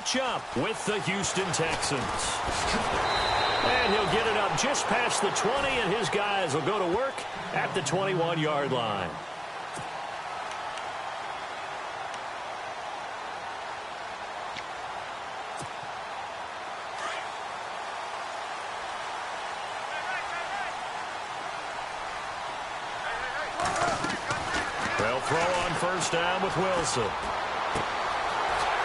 match up with the Houston Texans. And he'll get it up just past the 20, and his guys will go to work at the 21-yard line. They'll throw on first down with Wilson.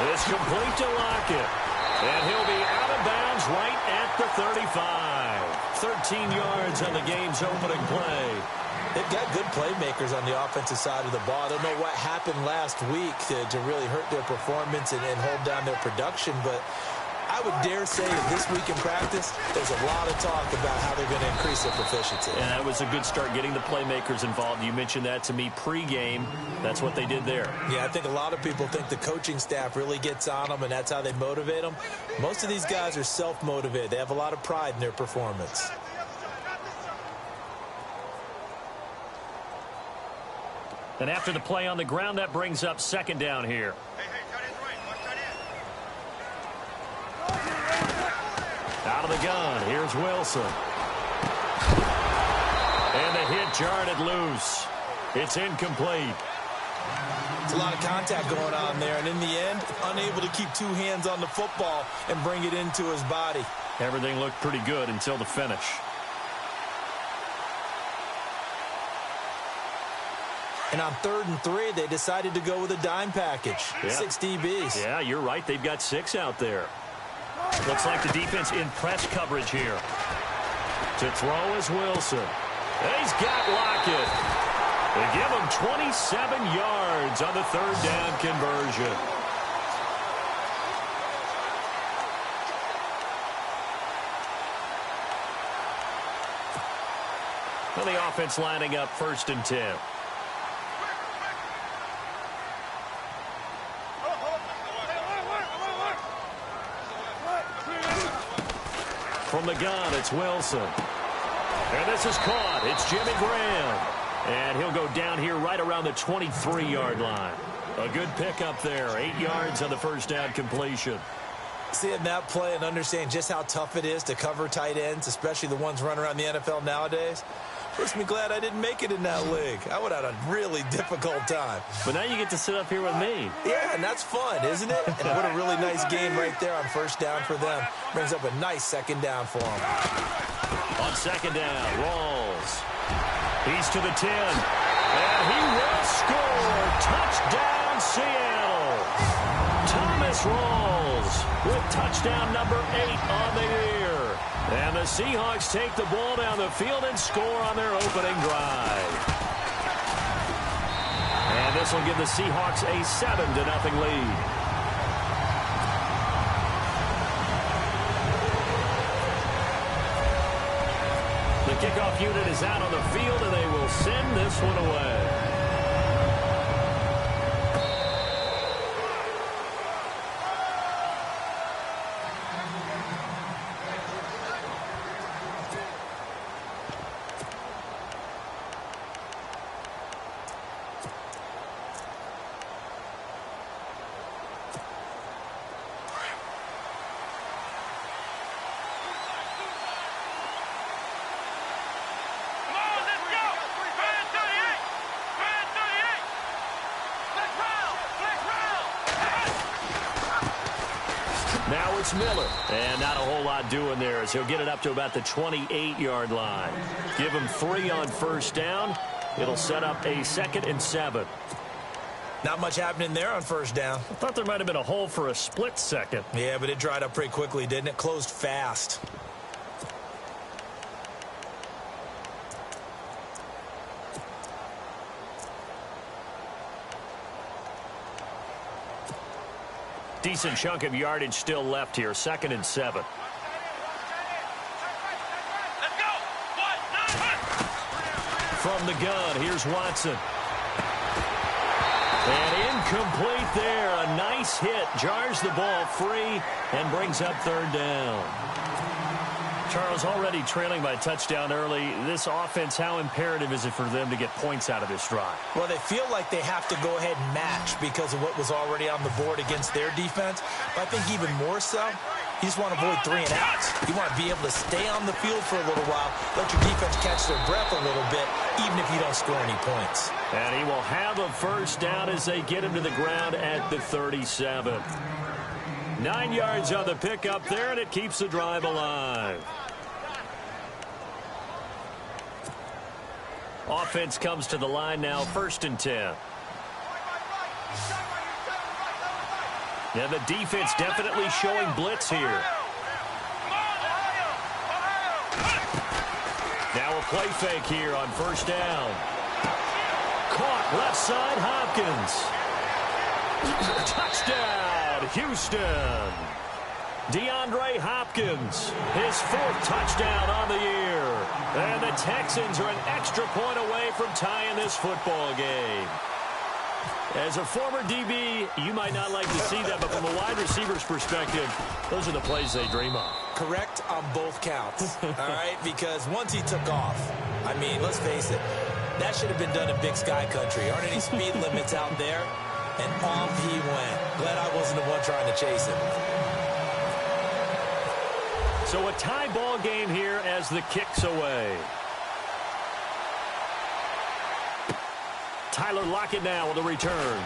It's complete to Lockett. And he'll be out of bounds right at the 35. 13 yards on the game's opening play. They've got good playmakers on the offensive side of the ball. I don't know what happened last week to really hurt their performance and hold down their production, but I would dare say that this week in practice, there's a lot of talk about how they're going to increase their proficiency. And that was a good start, getting the playmakers involved. You mentioned that to me pregame. That's what they did there. Yeah, I think a lot of people think the coaching staff really gets on them, and that's how they motivate them. Most of these guys are self-motivated. They have a lot of pride in their performance. And after the play on the ground, that brings up second down here. Out of the gun, here's Wilson. And the hit jarred it loose. It's incomplete. It's a lot of contact going on there, and in the end, unable to keep two hands on the football and bring it into his body. Everything looked pretty good until the finish. And on 3rd and 3, they decided to go with a dime package. Yeah. 6 DBs. Yeah, you're right. They've got 6 out there. Looks like the defense in press coverage here. To throw is Wilson. He's got Lockett. They give him 27 yards on the 3rd down conversion. Well, the offense lining up 1st and 10. From the gun, it's Wilson. And this is caught. It's Jimmy Graham. And he'll go down here right around the 23-yard line. A good pickup there. 8 yards on the 1st down completion. Seeing that play and understand just how tough it is to cover tight ends, especially the ones running around the NFL nowadays, makes me glad I didn't make it in that league. I would have had a really difficult time. But now you get to sit up here with me. Yeah, and that's fun, isn't it? And what a really nice game right there on 1st down for them. Brings up a nice 2nd down for them. On 2nd down, Rawls. He's to the 10. And he will score. Touchdown, Seattle. Thomas Rawls with touchdown number 8 on the year. And the Seahawks take the ball down the field and score on their opening drive. And this will give the Seahawks a 7-0 lead. The kickoff unit is out on the field, and they will send this one away. Now it's Miller. And not a whole lot doing there as he'll get it up to about the 28-yard line. Give him 3 on 1st down. It'll set up a 2nd and 7. Not much happening there on 1st down. I thought there might have been a hole for a split second. Yeah, but it dried up pretty quickly, didn't it? Closed fast. Decent chunk of yardage still left here. 2nd and 7. From the gun, here's Watson. And incomplete there. A nice hit. Jars the ball free and brings up 3rd down. Charles, already trailing by a touchdown early. This offense, how imperative is it for them to get points out of this drive? Well, they feel like they have to go ahead and match because of what was already on the board against their defense. But I think even more so, you just want to avoid 3 and outs. You want to be able to stay on the field for a little while, let your defense catch their breath a little bit, even if you don't score any points. And he will have a first down as they get him to the ground at the 37. 9 yards on the pickup there, and it keeps the drive alive. Offense comes to the line now, 1st and 10. And the defense definitely showing blitz here. Now a play fake here on 1st down. Caught left side, Hopkins. Touchdown, Houston. DeAndre Hopkins, his 4th touchdown on the year. And the Texans are an extra point away from tying this football game. As a former DB, you might not like to see that, but from a wide receiver's perspective, those are the plays they dream of. Correct on both counts, all right? Because once he took off, I mean, let's face it, that should have been done in Big Sky Country. Aren't any speed limits out there? And off he went. Glad I wasn't the one trying to chase him. So a tie ball game here as the kick's away. Tyler Lockett now with a return.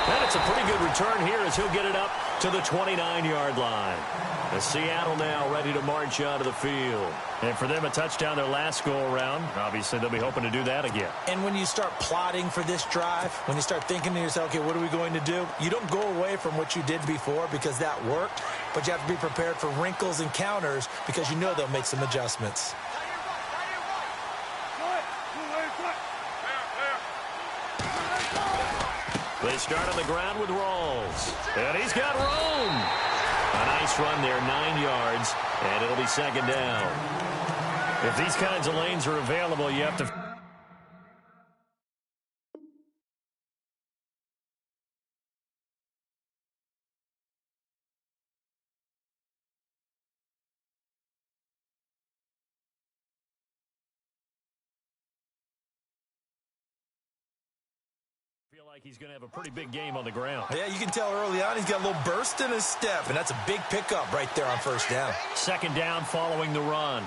And it's a pretty good return here as he'll get it up to the 29-yard line. The Seattle now ready to march onto the field. And for them, a touchdown their last go-around. Obviously, they'll be hoping to do that again. And when you start plotting for this drive, when you start thinking to yourself, okay, what are we going to do? You don't go away from what you did before because that worked, but you have to be prepared for wrinkles and counters because you know they'll make some adjustments. They start on the ground with Rawls. And he's got room. A nice run there, 9 yards, and it'll be 2nd down. If these kinds of lanes are available, you have to... feel like he's going to have a pretty big game on the ground. Yeah, you can tell early on he's got a little burst in his step, and that's a big pickup right there on 1st down. 2nd down following the run.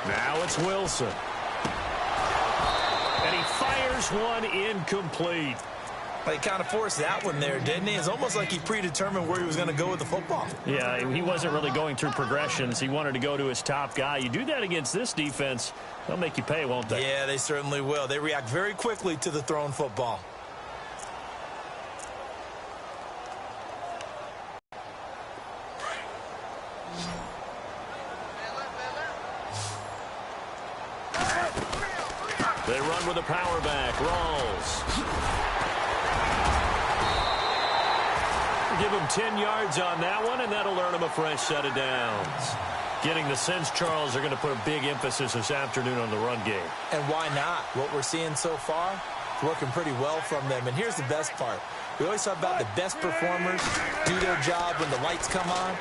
Now it's Wilson. And he fires one incomplete. He kind of forced that one there, didn't he? It's almost like he predetermined where he was going to go with the football. Yeah, he wasn't really going through progressions. He wanted to go to his top guy. You do that against this defense, they'll make you pay, won't they? Yeah, they certainly will. They react very quickly to the thrown football. They run with a power back. Rawls. Give him 10 yards on that one, and that'll earn him a fresh set of downs. Getting the sense, Charles, they're going to put a big emphasis this afternoon on the run game. And why not? What we're seeing so far is working pretty well from them. And here's the best part. We always talk about the best performers do their job when the lights come on.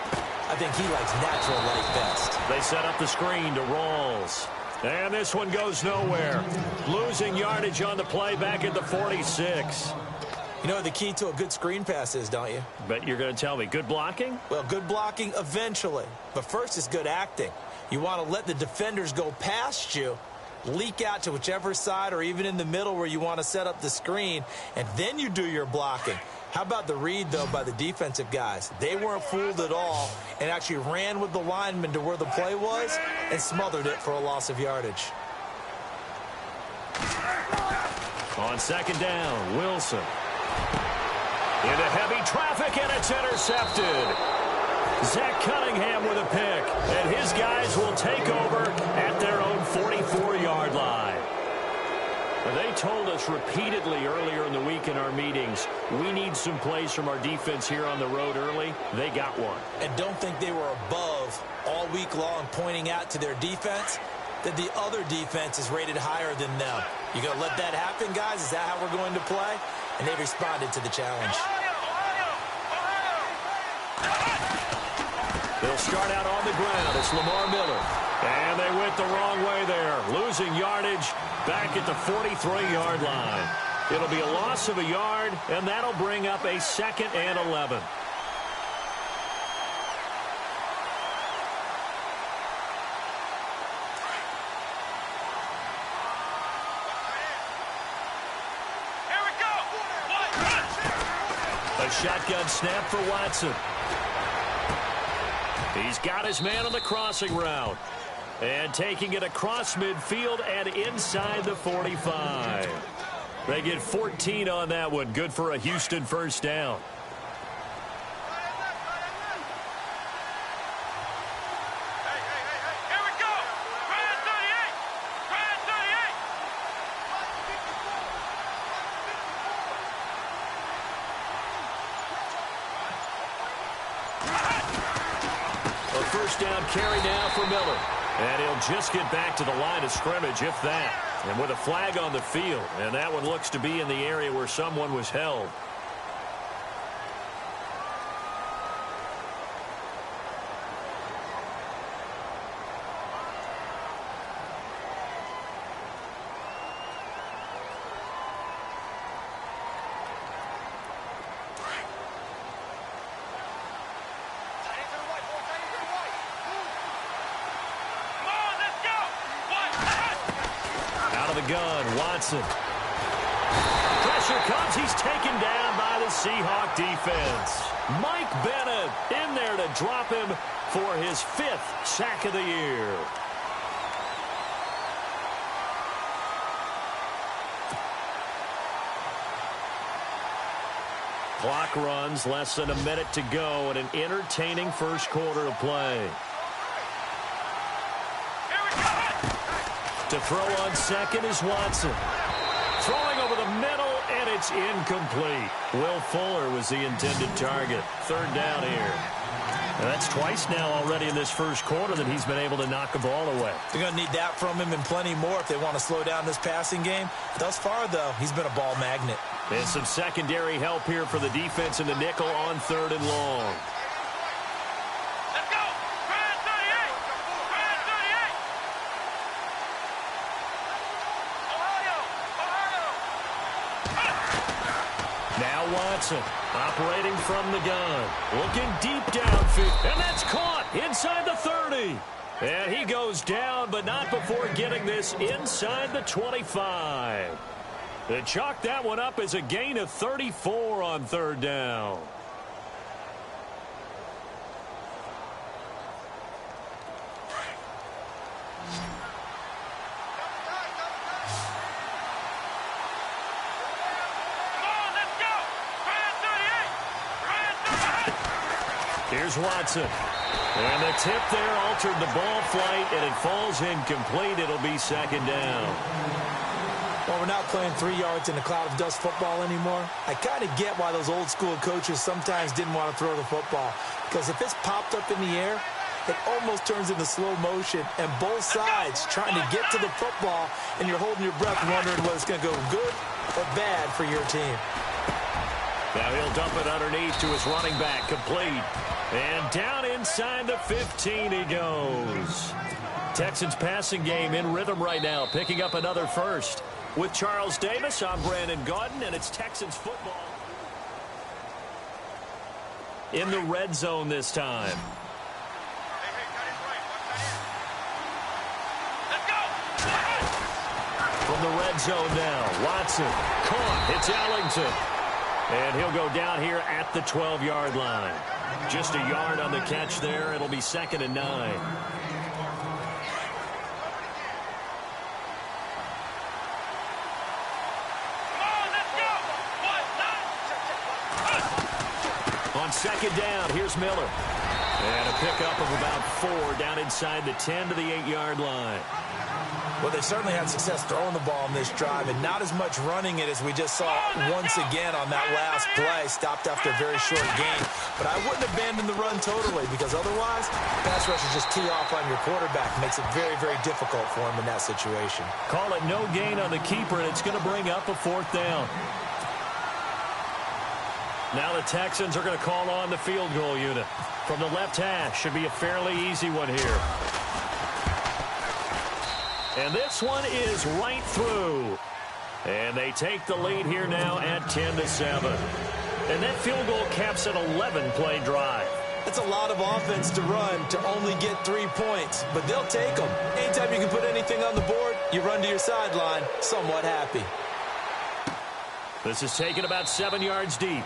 I think he likes natural light best. They set up the screen to Rawls. And this one goes nowhere. Losing yardage on the play back at the 46. You know what the key to a good screen pass is, don't you? Bet you're going to tell me. Good blocking? Well, good blocking eventually. But first is good acting. You want to let the defenders go past you, leak out to whichever side or even in the middle where you want to set up the screen, and then you do your blocking. How about the read, though, by the defensive guys? They weren't fooled at all and actually ran with the lineman to where the play was and smothered it for a loss of yardage. On 2nd down, Wilson. Into heavy traffic, and it's intercepted. Zach Cunningham with a pick, and his guys will take over at their own 44-yard line. They told us repeatedly earlier in the week in our meetings, we need some plays from our defense here on the road early. They got one. And don't think they were above all week long pointing out to their defense. that the other defense is rated higher than them. You going to let that happen, guys? Is that how we're going to play? And they responded to the challenge. They'll start out on the ground. It's Lamar Miller. And they went the wrong way there, losing yardage back at the 43-yard line. It'll be a loss of a yard, and that'll bring up a 2nd and 11. A shotgun snap for Watson. He's got his man on the crossing route. And taking it across midfield and inside the 45. They get 14 on that one. Good for a Houston first down. Here we go. Brand 38. Brand 38. A first down carry now for Miller. And he'll just get back to the line of scrimmage, if that. And with a flag on the field. And that one looks to be in the area where someone was held. Gun, Watson. Pressure comes. He's taken down by the Seahawk defense. Mike Bennett in there to drop him for his 5th sack of the year. Clock runs, less than a minute to go, and an entertaining first quarter of play. To throw on second is Watson. Throwing over the middle, and it's incomplete. Will Fuller was the intended target. 3rd down here. And that's twice now already in this first quarter that he's been able to knock a ball away. They're going to need that from him and plenty more if they want to slow down this passing game. Thus far, though, he's been a ball magnet. And some secondary help here for the defense in the nickel on 3rd and long. Watson operating from the gun. Looking deep downfield. And that's caught inside the 30. And he goes down, but not before getting this inside the 25. They chalk that one up as a gain of 34 on 3rd down. Here's Watson. And the tip there altered the ball flight, and it falls incomplete. It'll be 2nd down. Well, we're not playing 3 yards in a cloud of dust football anymore. I kind of get why those old school coaches sometimes didn't want to throw the football. Because if it's popped up in the air, it almost turns into slow motion, and both sides trying to get to the football, and you're holding your breath wondering whether it's going to go good or bad for your team. Now he'll dump it underneath to his running back, complete. And down inside the 15 he goes. Texans passing game in rhythm right now, picking up another first. With Charles Davis, I'm Brandon Gaudin, and it's Texans football. In the red zone this time. From the red zone now, Watson caught. It's Ellington. And he'll go down here at the 12-yard line. Just a yard on the catch there. It'll be 2nd and 9. On 2nd down, here's Miller. And a pickup of about 4 down inside the 10 to the 8-yard line. Well, they certainly had success throwing the ball on this drive and not as much running it as we just saw once again on that last play. Stopped after a very short gain. But I wouldn't abandon the run totally because otherwise, pass rushers just tee off on your quarterback. Makes it very, very difficult for him in that situation. Call it no gain on the keeper, and it's going to bring up a 4th down. Now the Texans are going to call on the field goal unit. From the left hash, should be a fairly easy one here. And this one is right through. And they take the lead here now at 10-7. And that field goal caps an 11-play drive. That's a lot of offense to run to only get 3 points, but they'll take them. Anytime you can put anything on the board, you run to your sideline somewhat happy. This is taken about 7 yards deep.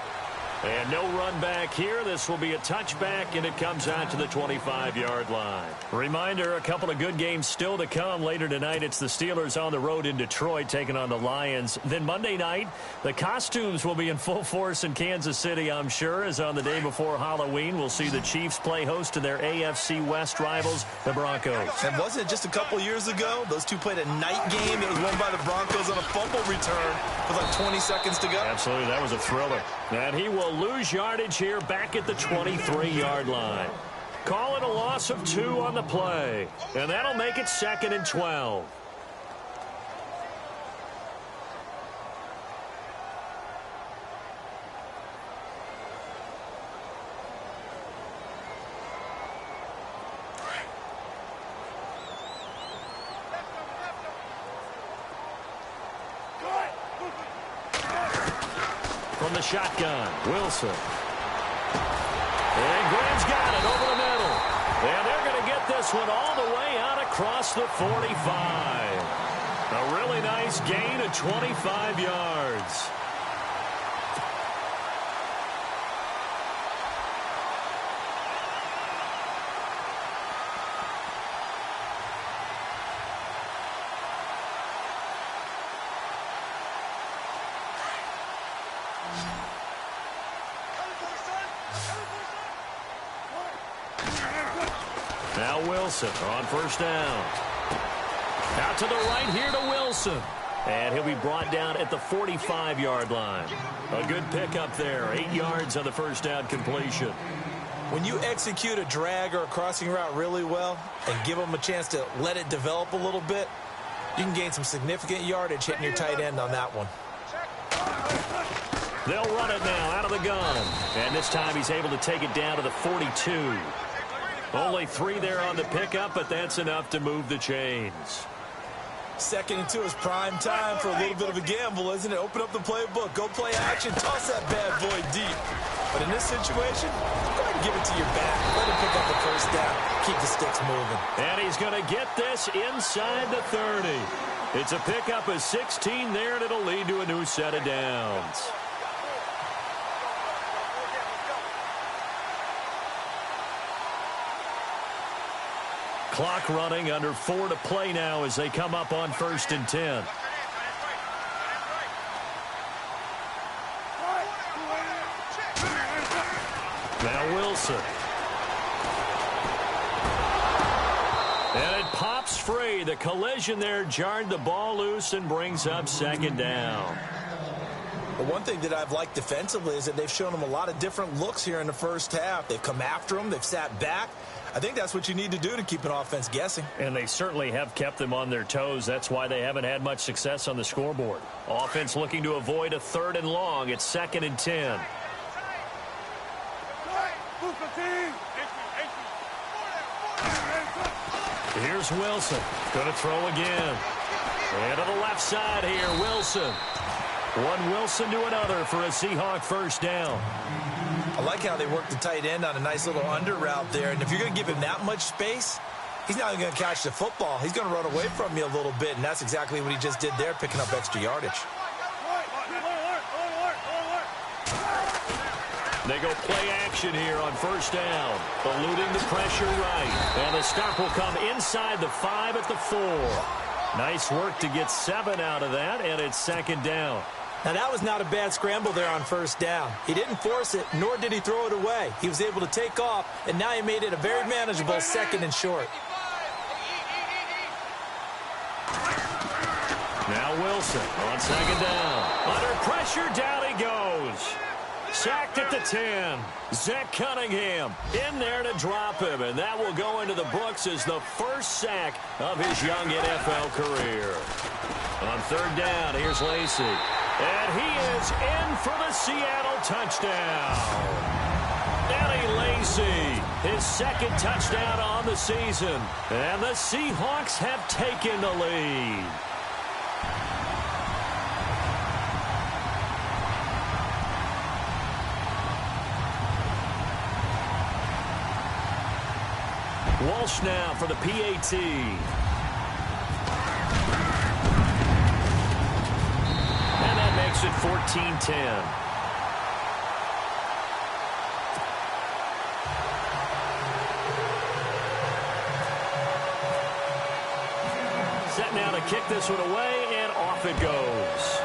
And no run back here. This will be a touchback, and it comes out to the 25-yard line. Reminder, a couple of good games still to come. Later tonight, it's the Steelers on the road in Detroit taking on the Lions. Then Monday night, the costumes will be in full force in Kansas City, I'm sure, as on the day before Halloween, we'll see the Chiefs play host to their AFC West rivals, the Broncos. And wasn't it just a couple years ago? Those two played a night game that was won by the Broncos on a fumble return with like 20 seconds to go. Absolutely, that was a thriller. And he will lose yardage here back at the 23-yard line. Call it a loss of 2 on the play. And that'll make it 2nd and 12. From the shotgun, Wilson. And Graham's got it over the middle. And they're going to get this one all the way out across the 45. A really nice gain of 25 yards. Now Wilson on 1st down. Out to the right here to Wilson. And he'll be brought down at the 45-yard line. A good pickup there. 8 yards on the 1st down completion. When you execute a drag or a crossing route really well and give them a chance to let it develop a little bit, you can gain some significant yardage hitting your tight end on that one. They'll run it now out of the gun. And this time he's able to take it down to the 42. Only 3 there on the pickup, but that's enough to move the chains. 2nd and 2 is prime time for a little bit of a gamble, isn't it? Open up the playbook, go play action, toss that bad boy deep. But in this situation, go ahead and give it to your back. Let him pick up the 1st down. Keep the sticks moving. And he's going to get this inside the 30. It's a pickup of 16 there, and it'll lead to a new set of downs. Clock running, under 4 to play now as they come up on 1st and 10. Now Wilson. And it pops free. The collision there jarred the ball loose and brings up 2nd down. Well, one thing that I've liked defensively is that they've shown them a lot of different looks here in the 1st half. They've come after them. They've sat back. I think that's what you need to do to keep an offense guessing. And they certainly have kept them on their toes. That's why they haven't had much success on the scoreboard. Offense looking to avoid a 3rd and long. It's 2nd and 10. Here's Wilson. Going to throw again. And to the left side here, Wilson. One Wilson to another for a Seahawk 1st down. I like how they work the tight end on a nice little under route there. And if you're going to give him that much space, he's not even going to catch the football. He's going to run away from you a little bit, and that's exactly what he just did there, picking up extra yardage. They go play action here on 1st down, eluding the pressure right. And the stop will come inside the 5 at the 4. Nice work to get 7 out of that, and it's 2nd down. Now, that was not a bad scramble there on 1st down. He didn't force it, nor did he throw it away. He was able to take off, and now he made it a very manageable 2nd and short. Now Wilson on second down. Under pressure, down he goes. Sacked at the 10. Zach Cunningham in there to drop him, and that will go into the books as the first sack of his young NFL career. On third down, here's Lacy. And he is in for the Seattle touchdown. Eddie Lacy, his second touchdown on the season. And the Seahawks have taken the lead. Walsh now for the PAT. And that makes it 14-10. Set now to kick this one away, and off it goes.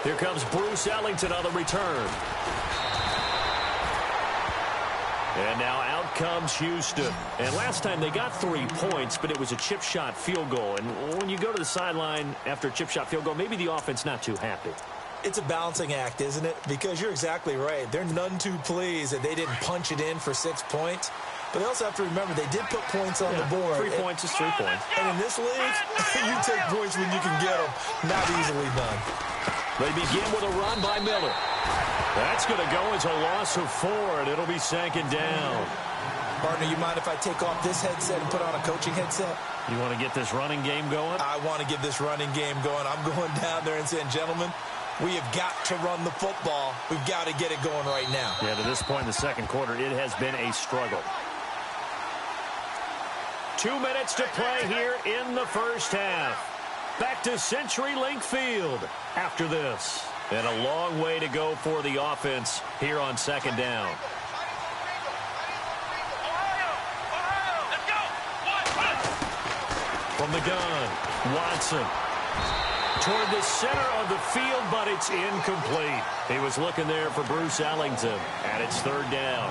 Here comes Bruce Ellington on the return. And now out comes Houston. And last time they got 3 points, but it was a chip shot field goal. And when you go to the sideline after a chip shot field goal, maybe the offense not too happy. It's a balancing act, isn't it? Because you're exactly right. They're none too pleased that they didn't punch it in for 6 points. But they also have to remember they did put points on the board. 3 points is 3 points. And in this league, you take points when you can get them. Not easily done. They begin with a run by Miller. That's going to go as a loss of 4, and it'll be second down. Partner, you mind if I take off this headset and put on a coaching headset? You want to get this running game going? I want to get this running game going. I'm going down there and saying, gentlemen, we have got to run the football. We've got to get it going right now. Yeah, to this point in the second quarter, it has been a struggle. 2 minutes to play here in the first half. Back to CenturyLink Field after this. And a long way to go for the offense here on second down. From the gun, Watson. Toward the center of the field, but it's incomplete. He was looking there for Bruce Ellington, and it's third down.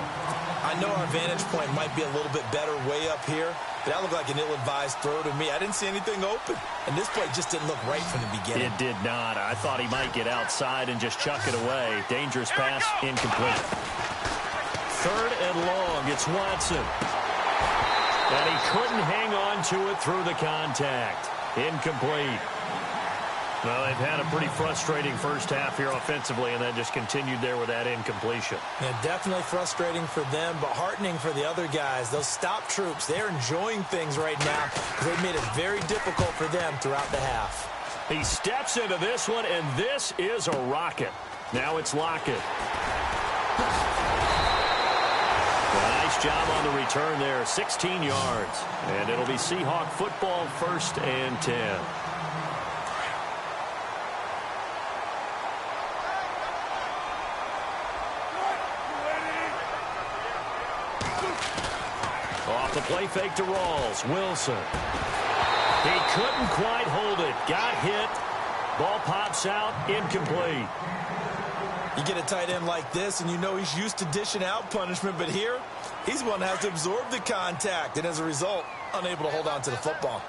I know our vantage point might be a little bit better way up here, but that looked like an ill-advised throw to me. I didn't see anything open, and this play just didn't look right from the beginning. It did not. I thought he might get outside and just chuck it away. Dangerous pass, incomplete. Third and long, it's Watson. And he couldn't hang on to it through the contact. Incomplete. Well, they've had a pretty frustrating first half here offensively, and that just continued there with that incompletion. Yeah, definitely frustrating for them, but heartening for the other guys. Those stop troops, they're enjoying things right now because they've made it very difficult for them throughout the half. He steps into this one, and this is a rocket. Now it's Lockett. Nice job on the return there, 16 yards. And it'll be Seahawk football, 1st and 10. Off the play fake to Rawls. Wilson. He couldn't quite hold it. Got hit. Ball pops out. Incomplete. You get a tight end like this, and you know he's used to dishing out punishment, but here, he's the one that has to absorb the contact, and as a result, unable to hold on to the football.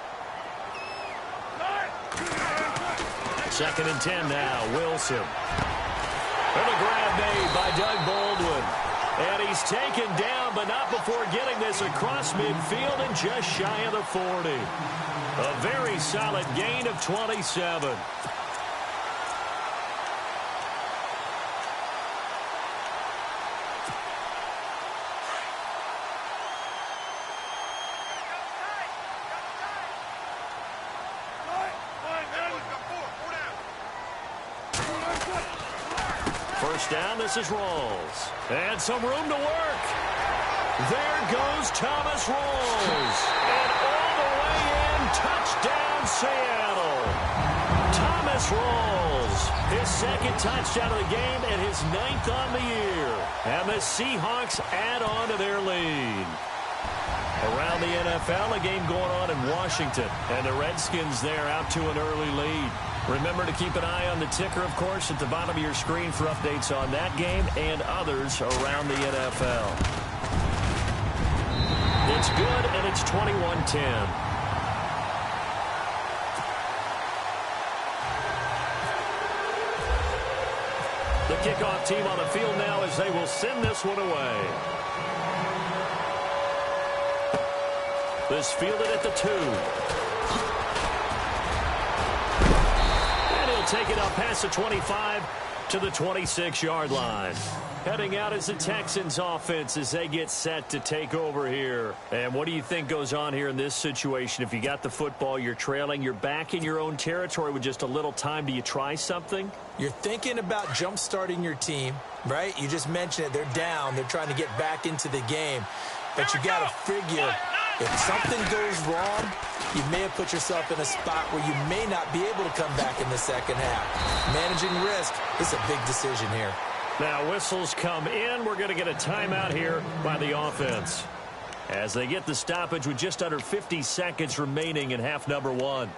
2nd and 10 now. Wilson. And a grab made by Doug Baldwin. And he's taken down, but not before getting this across midfield and just shy of the 40. A very solid gain of 27. First down, this is Rawls. And some room to work. There goes Thomas Rawls. And all the way in, touchdown Seattle. Thomas Rawls, his 2nd touchdown of the game and his 9th on the year. And the Seahawks add on to their lead. Around the NFL, a game going on in Washington. And the Redskins there out to an early lead. Remember to keep an eye on the ticker, of course, at the bottom of your screen for updates on that game and others around the NFL. It's good, and it's 21-10. kickoff team on the field now as they will send this one away. This fielded at the 2. And he'll take it up past the 25 to the 26-yard line. Heading out is the Texans offense as they get set to take over here. And what do you think goes on here in this situation? If you got the football, you're trailing, you're back in your own territory with just a little time. Do you try something? You're thinking about jump-starting your team, right? You just mentioned it. They're down. They're trying to get back into the game. But you got to figure if something goes wrong, you may have put yourself in a spot where you may not be able to come back in the second half. Managing risk is a big decision here. Now whistles come in. We're going to get a timeout here by the offense as they get the stoppage with just under 50 seconds remaining in half number 1.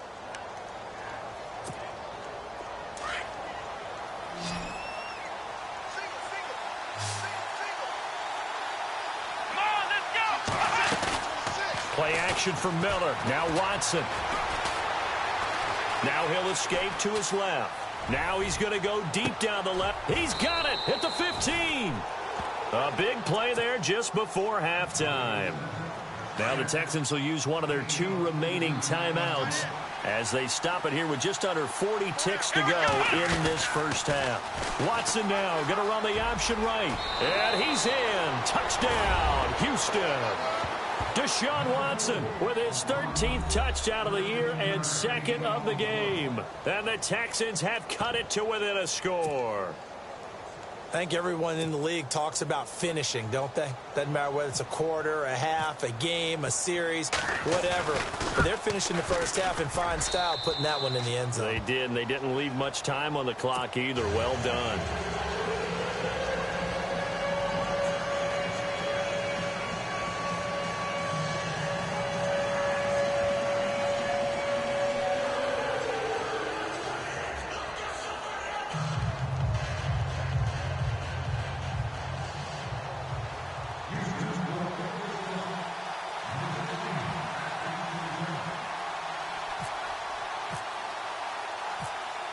Play action for Miller. Now Watson. Now he'll escape to his left. Now he's going to go deep down the left. He's got it at the 15. A big play there just before halftime. Now the Texans will use one of their 2 remaining timeouts as they stop it here with just under 40 ticks to go in this first half. Watson now going to run the option right. And he's in. Touchdown, Houston. Deshaun Watson with his 13th touchdown of the year and 2nd of the game. And the Texans have cut it to within a score. I think everyone in the league talks about finishing, don't they? Doesn't matter whether it's a quarter, a half, a game, a series, whatever. But they're finishing the first half in fine style, putting that one in the end zone. They did, and they didn't leave much time on the clock either. Well done.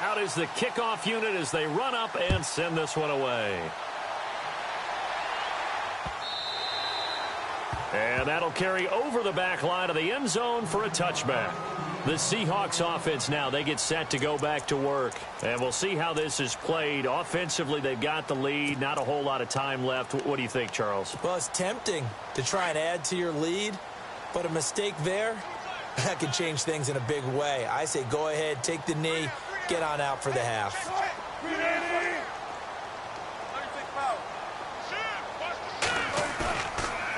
Out is the kickoff unit as they run up and send this one away. And that'll carry over the back line of the end zone for a touchback. The Seahawks offense now, they get set to go back to work. And we'll see how this is played. Offensively, they've got the lead. Not a whole lot of time left. What do you think, Charles? Well, it's tempting to try and add to your lead, but a mistake there, that could change things in a big way. I say go ahead, take the knee, get on out for the half.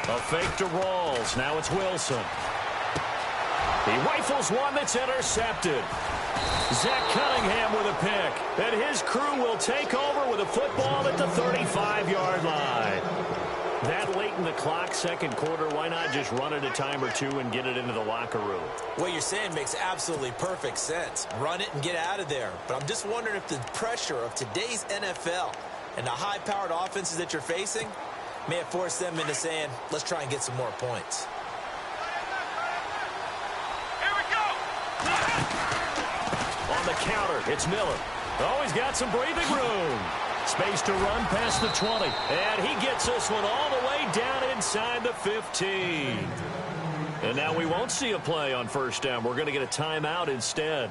A fake to Rawls. Now it's Wilson. He rifles one that's intercepted. Zach Cunningham with a pick. And his crew will take over with a football at the 35-yard line. That late in the clock, second quarter, why not just run it a time or two and get it into the locker room? What you're saying makes absolutely perfect sense. Run it and get out of there. But I'm just wondering if the pressure of today's NFL and the high-powered offenses that you're facing may have forced them into saying, let's try and get some more points. Here we go. On the counter, it's Miller. Oh, he's got some breathing room. Space to run past the 20. And he gets this one all the way down inside the 15. And now we won't see a play on first down. We're going to get a timeout instead,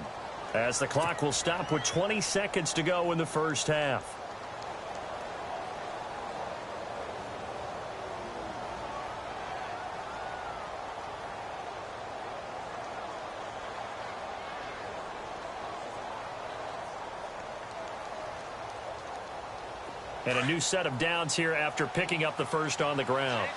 as the clock will stop with 20 seconds to go in the first half. And a new set of downs here after picking up the first on the ground.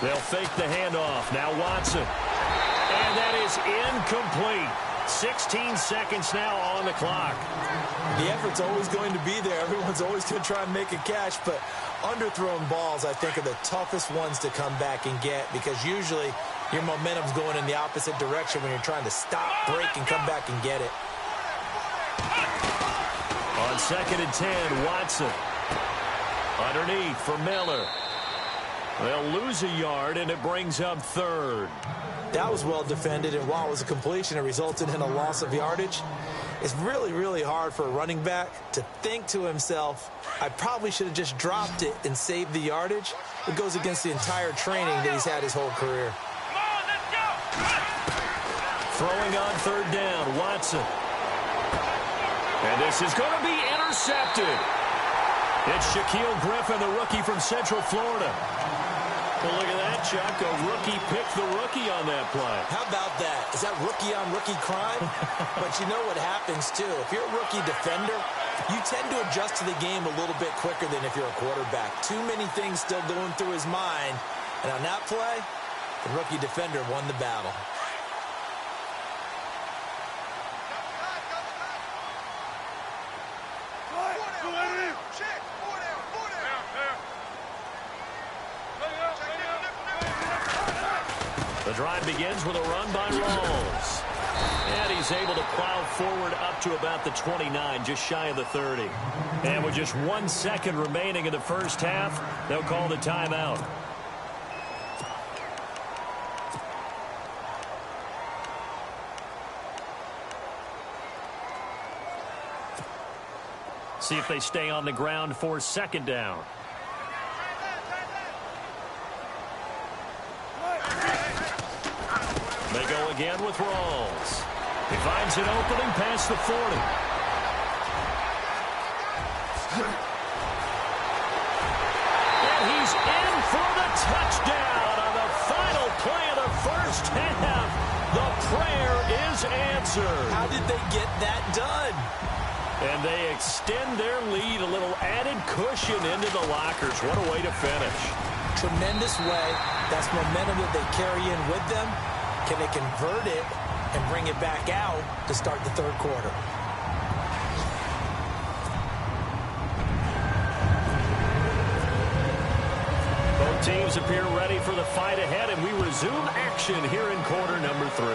They'll fake the handoff. Now Watson. And that is incomplete. 16 seconds now on the clock. The effort's always going to be there. Everyone's always going to try and make a catch, but underthrown balls, I think, are the toughest ones to come back and get, because usually your momentum's going in the opposite direction when you're trying to stop, break, and come back and get it. On 2nd and 10, Watson. Underneath for Miller. They'll lose a yard, and it brings up 3rd. That was well defended, and while it was a completion, it resulted in a loss of yardage. It's really, really hard for a running back to think to himself, I probably should have just dropped it and saved the yardage. It goes against the entire training that he's had his whole career. Come on, let's go! Throwing on third down, Watson. And this is going to be intercepted. It's Shaquille Griffin, the rookie from Central Florida. Well, look at that, Chuck. A rookie picked the rookie on that play. How about that? Is that rookie-on-rookie crime? But you know what happens, too. If you're a rookie defender, you tend to adjust to the game a little bit quicker than if you're a quarterback. Too many things still going through his mind. And on that play, the rookie defender won the battle. The drive begins with a run by Rawls. And he's able to plow forward up to about the 29, just shy of the 30. And with just 1 second remaining in the first half, they'll call the timeout. See if they stay on the ground for second down. They go again with Rawls. He finds an opening past the 40. And he's in for the touchdown on the final play of the first half. The prayer is answered. How did they get that done? And they extend their lead, a little added cushion into the lockers. What a way to finish. Tremendous way. That's momentum that they carry in with them. Can they convert it and bring it back out to start the third quarter? Both teams appear ready for the fight ahead, and we resume action here in quarter number 3.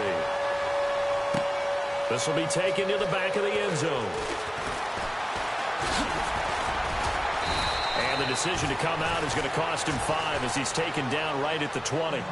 This will be taken to the back of the end zone. And the decision to come out is going to cost him 5 as he's taken down right at the 20.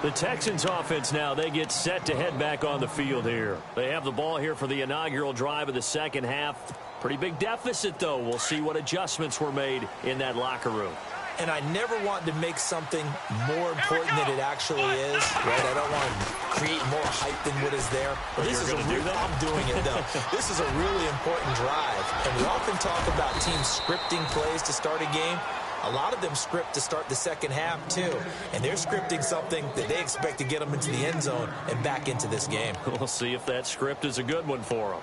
The Texans offense now, they get set to head back on the field here. They have the ball here for the inaugural drive of the second half. Pretty big deficit, though. We'll see what adjustments were made in that locker room. And I never want to make something more important than it actually is, right? I don't want to create more hype than what is there. But this is I'm doing it, though. This is a really important drive. And we often talk about teams scripting plays to start a game. A lot of them script to start the second half, too. And they're scripting something that they expect to get them into the end zone and back into this game. We'll see if that script is a good one for them.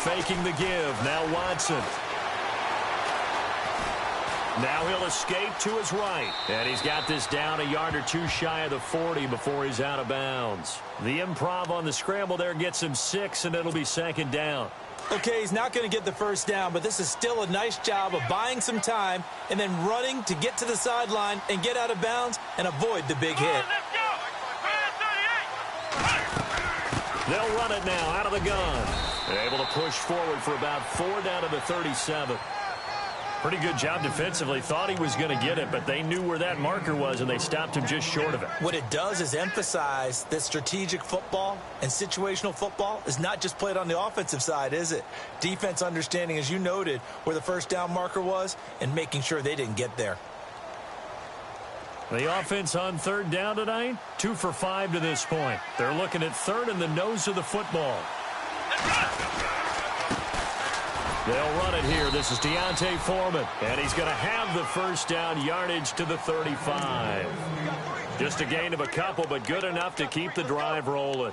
Faking the give. Now Watson. Now he'll escape to his right. And he's got this down a yard or two shy of the 40 before he's out of bounds. The improv on the scramble there gets him 6, and it'll be second down. Okay, he's not going to get the first down, but this is still a nice job of buying some time and then running to get to the sideline and get out of bounds and avoid the big hit. They'll run it now out of the gun. They're able to push forward for about 4 down to the 37. Pretty good job defensively. Thought he was going to get it, but they knew where that marker was, and they stopped him just short of it. What it does is emphasize that strategic football and situational football is not just played on the offensive side, is it? Defense understanding, as you noted, where the first down marker was and making sure they didn't get there. The offense on third down tonight, 2 for 5 to this point. They're looking at third in the nose of the football. They'll run it here. This is Deontay Foreman, and he's going to have the first down yardage to the 35. Just a gain of a couple, but good enough to keep the drive rolling.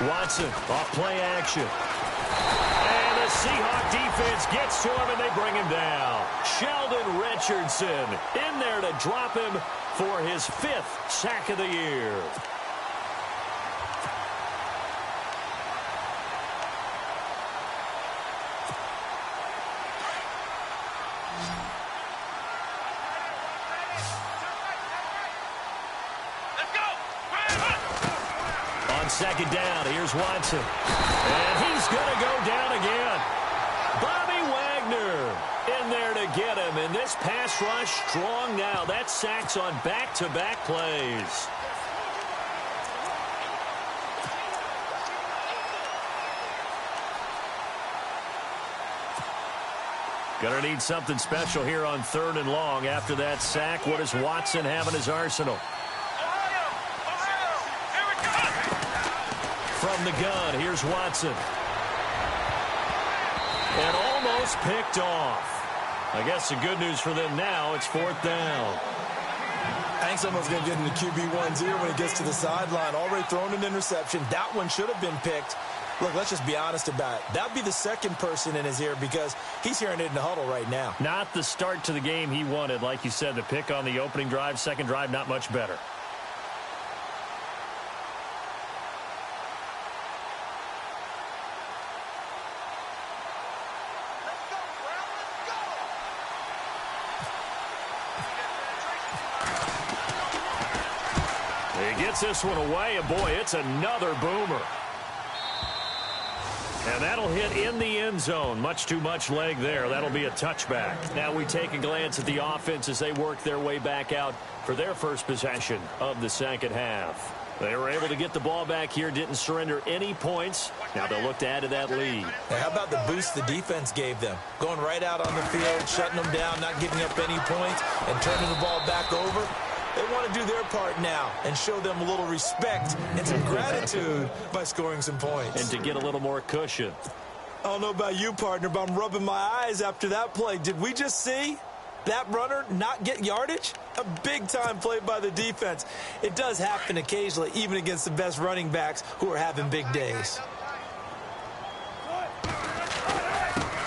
Watson off play action. And the Seahawk defense gets to him, and they bring him down. Sheldon Richardson in there to drop him for his 5th sack of the year. Second down, here's Watson. And he's going to go down again. Bobby Wagner in there to get him. And this pass rush strong now. That's sacks on back-to-back plays. Going to need something special here on 3rd and long. After that sack, what does Watson have in his arsenal? From the gun, here's Watson. And almost picked off. I guess the good news for them now, it's 4th down. I think someone's going to get in the QB1's ear when he gets to the sideline. Already thrown an interception. That one should have been picked. Look, let's just be honest about it. That'd be the second person in his ear because he's hearing it in the huddle right now. Not the start to the game he wanted. Like you said, the pick on the opening drive, second drive, not much better. He gets this one away, and boy, it's another boomer. And that'll hit in the end zone. Much too much leg there. That'll be a touchback. Now we take a glance at the offense as they work their way back out for their first possession of the second half. They were able to get the ball back here, didn't surrender any points. Now they'll look to add to that lead. Hey, how about the boost the defense gave them? Going right out on the field, shutting them down, not giving up any points, and turning the ball back over. They want to do their part now and show them a little respect and some gratitude by scoring some points. And to get a little more cushion. I don't know about you, partner, but I'm rubbing my eyes after that play. Did we just see that runner not get yardage? A big-time play by the defense. It does happen occasionally, even against the best running backs who are having big days.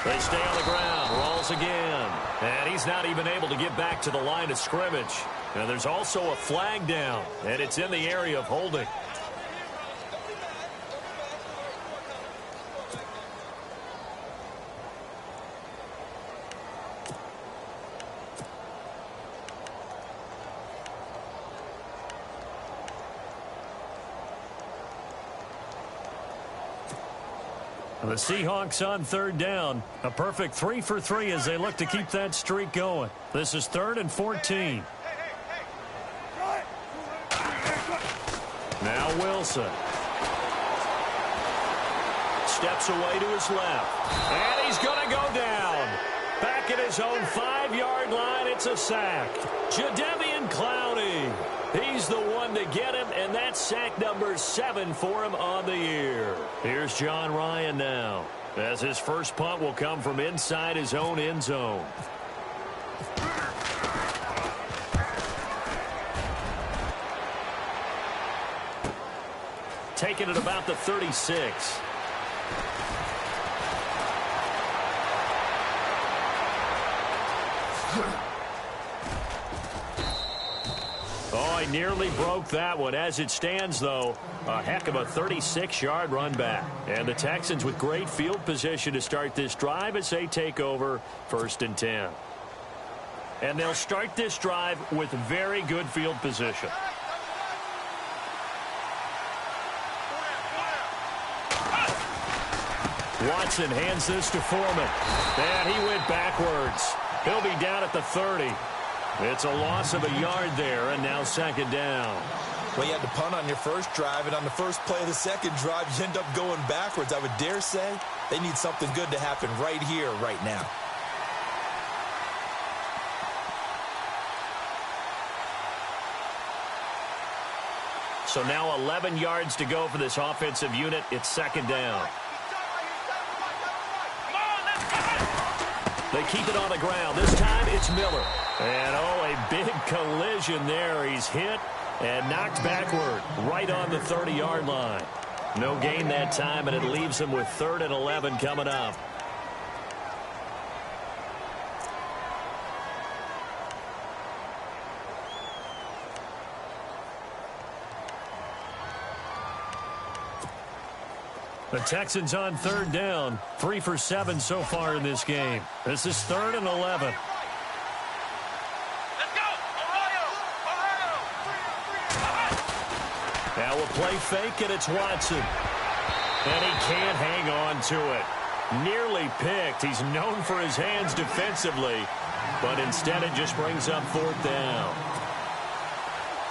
They stay on the ground. Rolls again. And he's not even able to get back to the line of scrimmage. And there's also a flag down, and it's in the area of holding. The Seahawks on 3rd down. A perfect 3 for 3 as they look to keep that streak going. This is 3rd and 14. Now Wilson. Steps away to his left. And he's going to go down. Back at his own 5-yard line, it's a sack. Jadeveon Clowney. He's the one to get him, and that's sack number 7 for him on the year. Here's John Ryan now, as his first punt will come from inside his own end zone. Taking it about the 36. Oh, he nearly broke that one. As it stands, though, a heck of a 36-yard run back. And the Texans with great field position to start this drive as they take over 1st and 10. And they'll start this drive with very good field position. Watson hands this to Foreman. And he went backwards. He'll be down at the 30. It's a loss of a yard there, and now 2nd down. Well, you had to punt on your first drive, and on the first play of the second drive, you end up going backwards. I would dare say they need something good to happen right here, right now. So now 11 yards to go for this offensive unit. It's 2nd down. They keep it on the ground. This time it's Miller. And, oh, a big collision there. He's hit and knocked backward right on the 30-yard line. No gain that time, and it leaves him with 3rd and 11 coming up. The Texans on 3rd down. 3 for 7 so far in this game. This is 3rd and 11. Let's go! Ohio! Ohio! Now we'll play fake, and it's Watson. And he can't hang on to it. Nearly picked. He's known for his hands defensively, but instead it just brings up 4th down.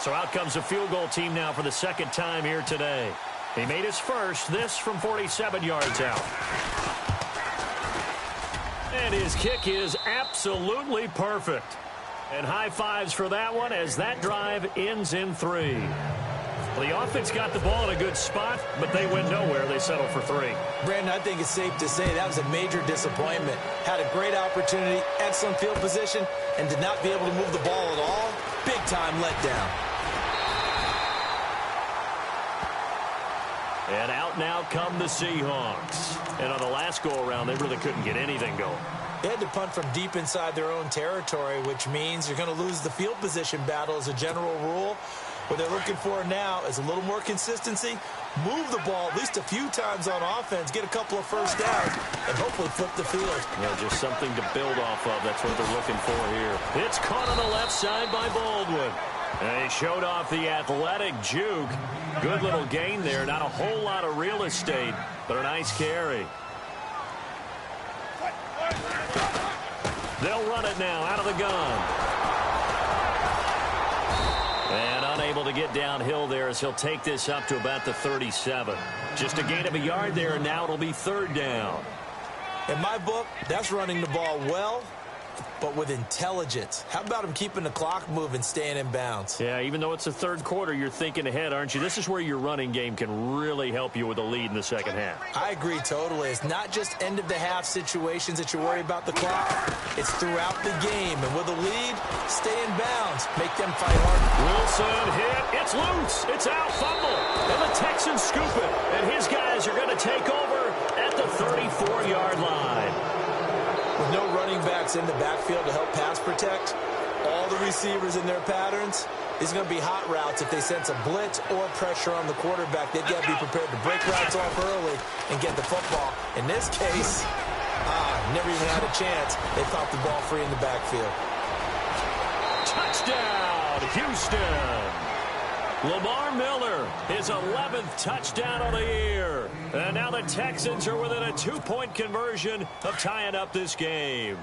So out comes a field goal team now for the 2nd time here today. He made his first, this from 47 yards out. And his kick is absolutely perfect. And high fives for that one as that drive ends in 3. The offense got the ball in a good spot, but they went nowhere. They settled for 3. Brandon, I think it's safe to say that was a major disappointment. Had a great opportunity, excellent field position, and did not be able to move the ball at all. Big-time letdown. And out now come the Seahawks. And on the last go-around, they really couldn't get anything going. They had to punt from deep inside their own territory, which means you're going to lose the field position battle as a general rule. What they're looking for now is a little more consistency, move the ball at least a few times on offense, get a couple of first downs, and hopefully flip the field. Yeah, just something to build off of. That's what they're looking for here. It's caught on the left side by Baldwin. And he showed off the athletic juke. Good little gain there. Not a whole lot of real estate, but a nice carry. They'll run it now out of the gun. And unable to get downhill there as he'll take this up to about the 37. Just a gain of a yard there, and now it'll be 3rd down. In my book, that's running the ball well, but with intelligence. How about him keeping the clock moving, staying in bounds? Yeah, even though it's the 3rd quarter, you're thinking ahead, aren't you? This is where your running game can really help you with a lead in the 2nd half. I agree totally. It's not just end-of-the-half situations that you worry about the clock. It's throughout the game. And with a lead, stay in bounds. Make them fight hard. Wilson hit. It's loose. It's out. Fumble. And the Texans scoop it. And his guys are going to take over at the 34-yard line. With no running backs in the backfield to help pass protect, all the receivers in their patterns, these are going to be hot routes if they sense a blitz or pressure on the quarterback. They've got to be prepared to break routes off early and get the football. In this case, never even had a chance. They popped the ball free in the backfield. Touchdown, Houston. Lamar Miller, his 11th touchdown of the year. And now the Texans are within a 2-point conversion of tying up this game.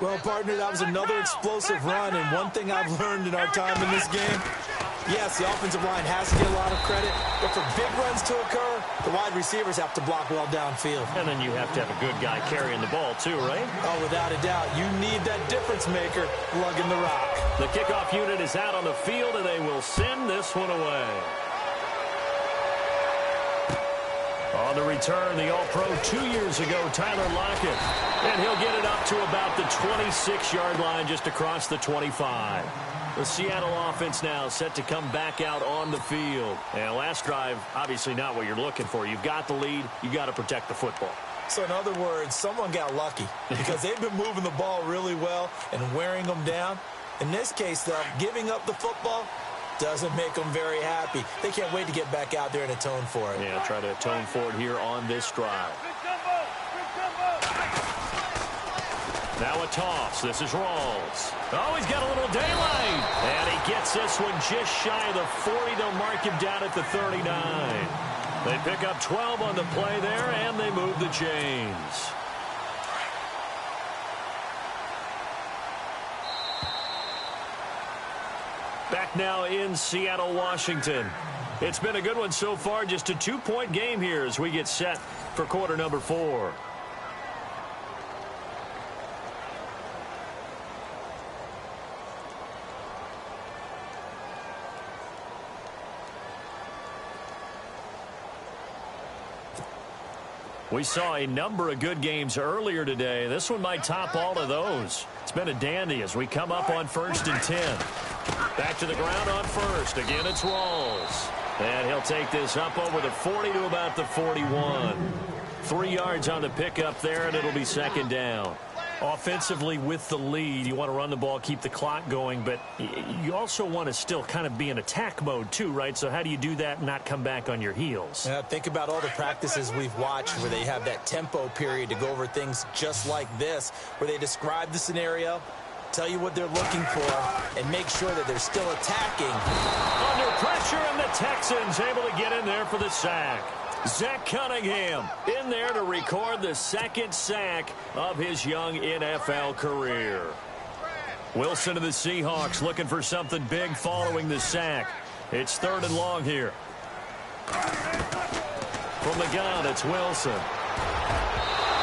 Well, partner, that was another explosive run, and one thing I've learned in our time in this game, yes, the offensive line has to get a lot of credit, but for big runs to occur, the wide receivers have to block well downfield. And then you have to have a good guy carrying the ball too, right? Oh, without a doubt. You need that difference maker lugging the rock. The kickoff unit is out on the field, and they will send this one away. On the return, the All-Pro 2 years ago, Tyler Lockett. And he'll get it up to about the 26-yard line just across the 25. The Seattle offense now set to come back out on the field. And last drive, obviously not what you're looking for. You've got the lead. You've got to protect the football. So in other words, someone got lucky because they've been moving the ball really well and wearing them down. In this case, though, giving up the football doesn't make them very happy. They can't wait to get back out there and atone for it. Yeah, try to atone for it here on this drive. Now a toss. This is Rawls. Oh, he's got a little daylight. And he gets this one just shy of the 40. They'll mark him down at the 39. They pick up 12 on the play there, and they move the chains. Back now in Seattle, Washington. It's been a good one so far. Just a 2-point game here as we get set for quarter number 4. We saw a number of good games earlier today. This one might top all of those. It's been a dandy as we come up on 1st and 10. Back to the ground on first. Again, it's Rawls. And he'll take this up over the 40 to about the 41. 3 yards on the pickup there, and it'll be second down. Offensively, with the lead, you want to run the ball, keep the clock going, but you also want to still kind of be in attack mode too, right? So how do you do that and not come back on your heels? Yeah, think about all the practices we've watched where they have that tempo period to go over things just like this, where they describe the scenario, tell you what they're looking for, and make sure that they're still attacking. Under pressure, and the Texans able to get in there for the sack. Zach Cunningham in there to record the second sack of his young NFL career. Wilson of the Seahawks looking for something big following the sack. It's 3rd and long here. From the gun, it's Wilson.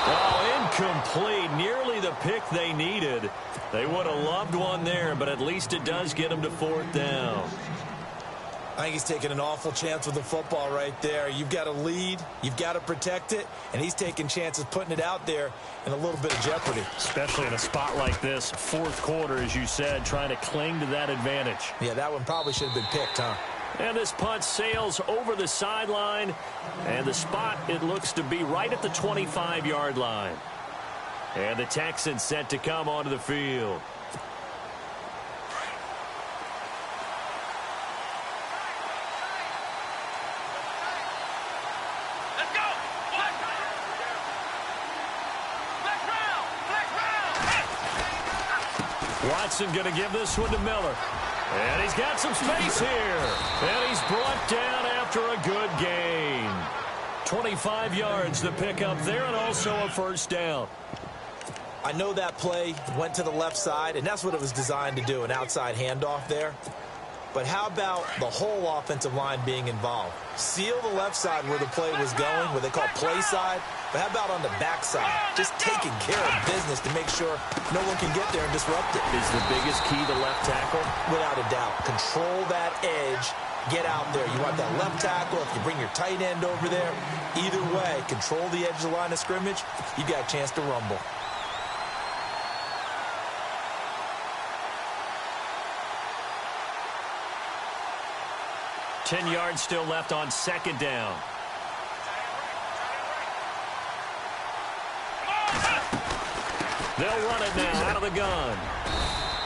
Oh, incomplete. Nearly the pick they needed. They would have loved one there, but at least it does get them to 4th down. I think he's taking an awful chance with the football right there. You've got to lead, you've got to protect it, and he's taking chances putting it out there in a little bit of jeopardy. Especially in a spot like this, 4th quarter, as you said, trying to cling to that advantage. Yeah, that one probably should have been picked, huh? And this punt sails over the sideline, and the spot, it looks to be right at the 25-yard line. And the Texans set to come onto the field. Watson going to give this one to Miller. And he's got some space here. And he's brought down after a good gain. 25 yards to pick up there, and also a 1st down. I know that play went to the left side, and that's what it was designed to do, an outside handoff there. But how about the whole offensive line being involved? Seal the left side where the play was going, what they call play side. But how about on the backside? Just taking care of business to make sure no one can get there and disrupt it. Is the biggest key the left tackle? Without a doubt. Control that edge. Get out there. You want that left tackle. If you bring your tight end over there, either way, control the edge of the line of scrimmage, you got a chance to rumble. Ten yards still left on 2nd down. They'll run it now out of the gun.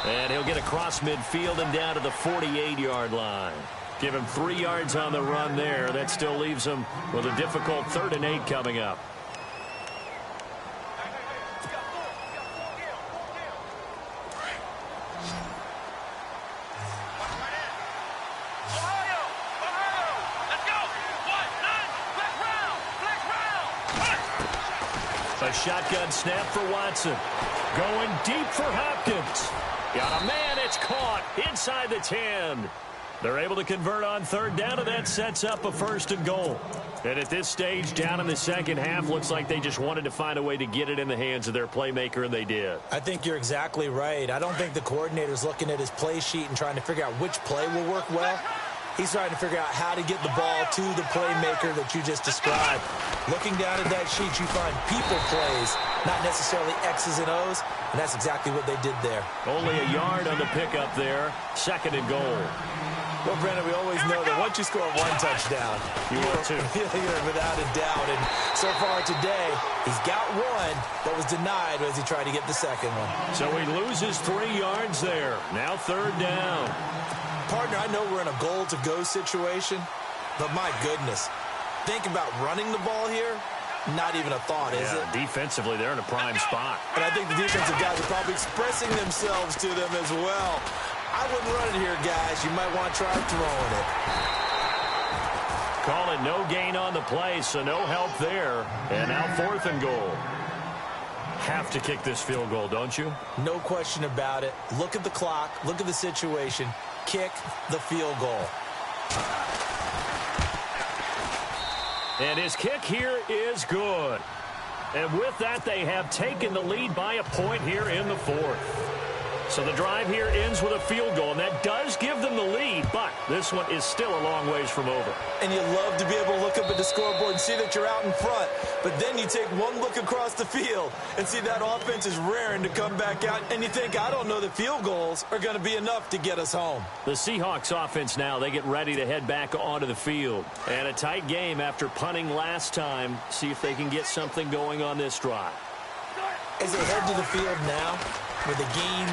And he'll get across midfield and down to the 48-yard line. Give him 3 yards on the run there. That still leaves him with a difficult 3rd and 8 coming up. A shotgun snap for Watson. Going deep for Hopkins. Got a man, it's caught inside the 10. They're able to convert on 3rd down, and that sets up a 1st and goal. And at this stage, down in the second half, looks like they just wanted to find a way to get it in the hands of their playmaker, and they did. I think you're exactly right. I don't think the coordinator's looking at his play sheet and trying to figure out which play will work well. He's trying to figure out how to get the ball to the playmaker that you just described. Looking down at that sheet, you find people plays, not necessarily X's and O's, and that's exactly what they did there. Only a yard on the pickup there. 2nd and goal. Well, Brandon, we always know that once you score 1 touchdown, you want 2. You're without a doubt. And so far today, he's got 1 that was denied as he tried to get the 2nd one. So he loses 3 yards there. Now 3rd down. Partner, I know we're in a goal-to-go situation, but my goodness, think about running the ball here. Not even a thought, is it? Defensively, they're in a prime spot. And I think the defensive guys are probably expressing themselves to them as well. I wouldn't run it here, guys. You might want to try throwing it. Call it no gain on the play, so no help there. And now 4th and goal. Have to kick this field goal, don't you? No question about it. Look at the clock. Look at the situation. Kick the field goal. And his kick here is good. And with that, they have taken the lead by a point here in the 4th. So the drive here ends with a field goal, and that does give them the lead, but this one is still a long ways from over. And you love to be able to look up at the scoreboard and see that you're out in front, but then you take one look across the field and see that offense is raring to come back out, and you think, I don't know that field goals are going to be enough to get us home. The Seahawks offense now, they get ready to head back onto the field. And a tight game after punting last time. See if they can get something going on this drive. As they head to the field now, with the game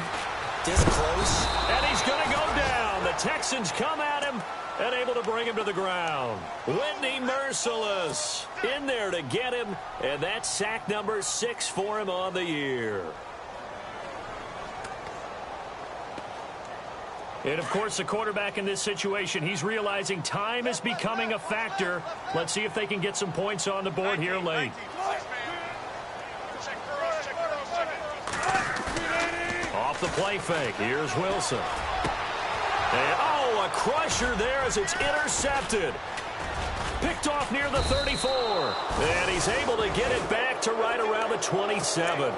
this close. And he's going to go down. The Texans come at him and able to bring him to the ground. Whitney Merciless in there to get him, and that's sack number 6 for him on the year. And, of course, the quarterback in this situation, he's realizing time is becoming a factor. Let's see if they can get some points on the board here late. Off the play fake. Here's Wilson. And, oh, a crusher there as it's intercepted. Picked off near the 34. And he's able to get it back to right around the 27.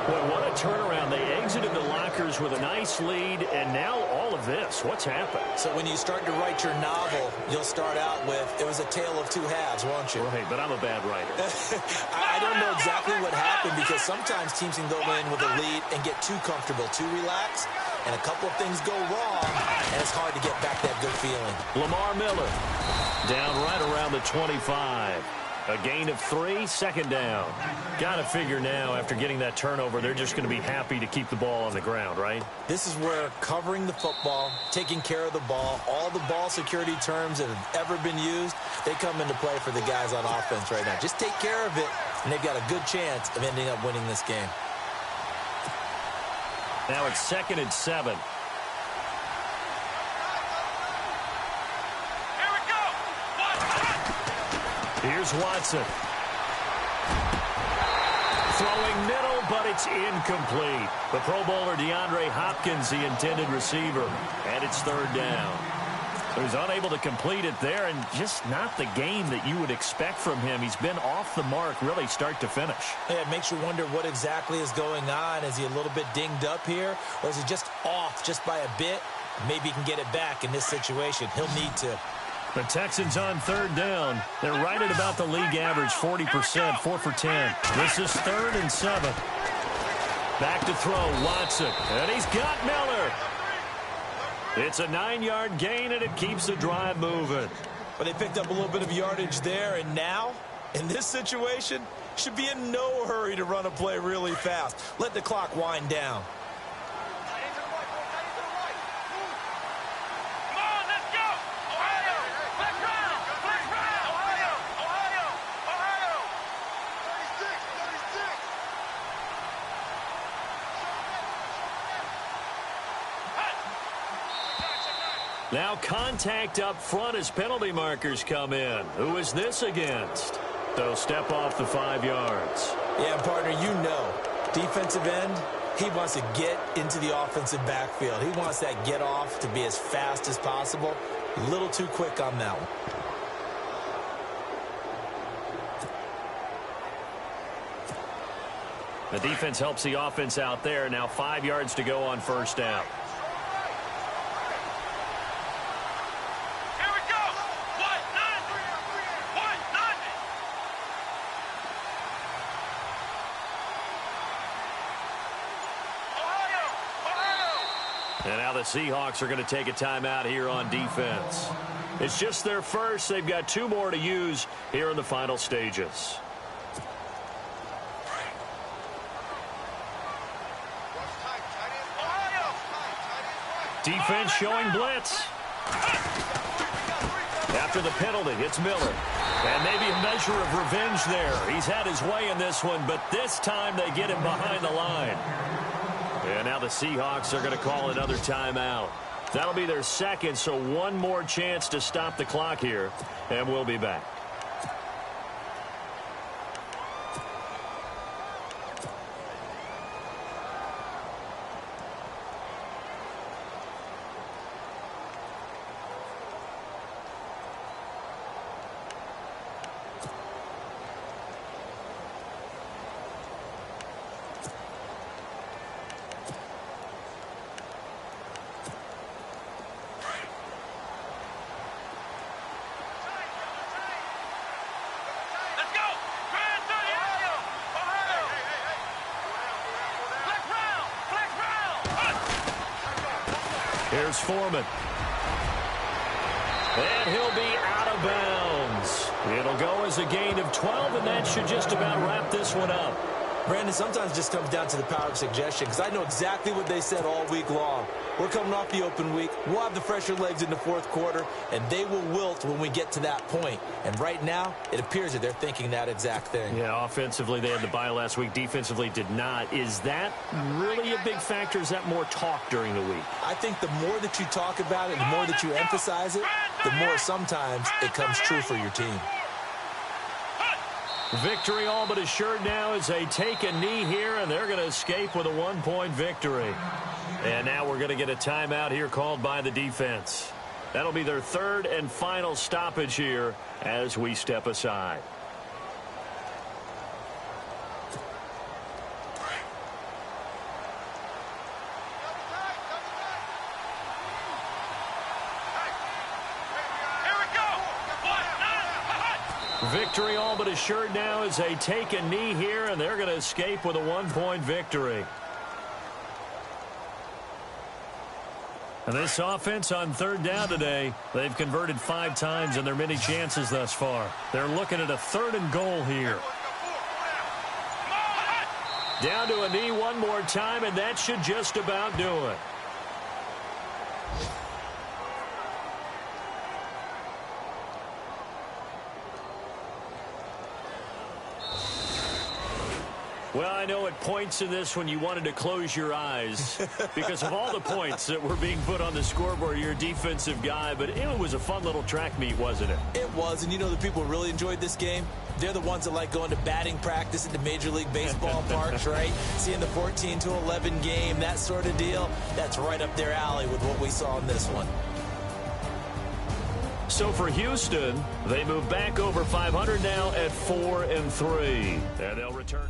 Boy, what a turnaround. They exited the lockers with a nice lead, and now all of this. What's happened? So when you start to write your novel, you'll start out with, it was a tale of two halves, won't you? Right, but I'm a bad writer. I don't know exactly what happened, because sometimes teams can go in with a lead and get too comfortable, too relaxed, and a couple of things go wrong, and it's hard to get back that good feeling. Lamar Miller down right around the 25. A gain of 3, second down. Got to figure now, after getting that turnover, they're just going to be happy to keep the ball on the ground, right? This is where covering the football, taking care of the ball, all the ball security terms that have ever been used, they come into play for the guys on offense right now. Just take care of it, and they've got a good chance of ending up winning this game. Now it's 2nd and 7. Here's Watson. Throwing middle, but it's incomplete. The Pro Bowler DeAndre Hopkins, the intended receiver. And it's 3rd down. So he's unable to complete it there, and just not the game that you would expect from him. He's been off the mark, really, start to finish. Yeah, it makes you wonder what exactly is going on. Is he a little bit dinged up here, or is he just off just by a bit? Maybe he can get it back in this situation. He'll need to. The Texans on 3rd down. They're right at about the league average, 40%, 4 for 10. This is 3rd and 7. Back to throw, Watson. And he's got Miller. It's a 9-yard gain, and it keeps the drive moving. But they picked up a little bit of yardage there, and now, in this situation, should be in no hurry to run a play really fast. Let the clock wind down. Now contact up front as penalty markers come in. Who is this against? They'll step off the 5 yards. Yeah, partner, you know, defensive end, he wants to get into the offensive backfield. He wants that get off to be as fast as possible. A little too quick on that one. The defense helps the offense out there. Now 5 yards to go on 1st down. And now the Seahawks are going to take a timeout here on defense. It's just their first. They've got 2 more to use here in the final stages. Defense showing blitz. After the penalty, it's Miller. And maybe a measure of revenge there. He's had his way in this one, but this time they get him behind the line. And now the Seahawks are going to call another timeout. That'll be their 2nd, so 1 more chance to stop the clock here, and we'll be back. Here's Foreman. And he'll be out of bounds. It'll go as a gain of 12, and that should just about wrap this one up. Brandon, sometimes it just comes down to the power of suggestion, because I know exactly what they said all week long. We're coming off the open week. We'll have the fresher legs in the fourth quarter, and they will wilt when we get to that point. And right now, it appears that they're thinking that exact thing. Yeah, offensively, they had the bye last week. Defensively, did not. Is that really a big factor? Is that more talk during the week? I think the more that you talk about it, the more that you emphasize it, the more sometimes it comes true for your team. Victory all but assured now as they take a knee here, and they're going to escape with a one-point victory. And now we're going to get a timeout here called by the defense. That'll be their third and final stoppage here as we step aside. Victory all but assured now as they take a knee here, and they're going to escape with a one-point victory. And this offense on third down today, they've converted 5 times in their many chances thus far. They're looking at a 3rd and goal here. Down to a knee one more time, and that should just about do it. Well, I know at points in this when you wanted to close your eyes because of all the points that were being put on the scoreboard, you're a defensive guy, but it was a fun little track meet, wasn't it? It was, and you know the people who really enjoyed this game? They're the ones that like going to batting practice at the Major League Baseball parks, right? Seeing the 14-11 game, that sort of deal. That's right up their alley with what we saw in this one. So for Houston, they move back over 500 now at 4-3, and they'll return.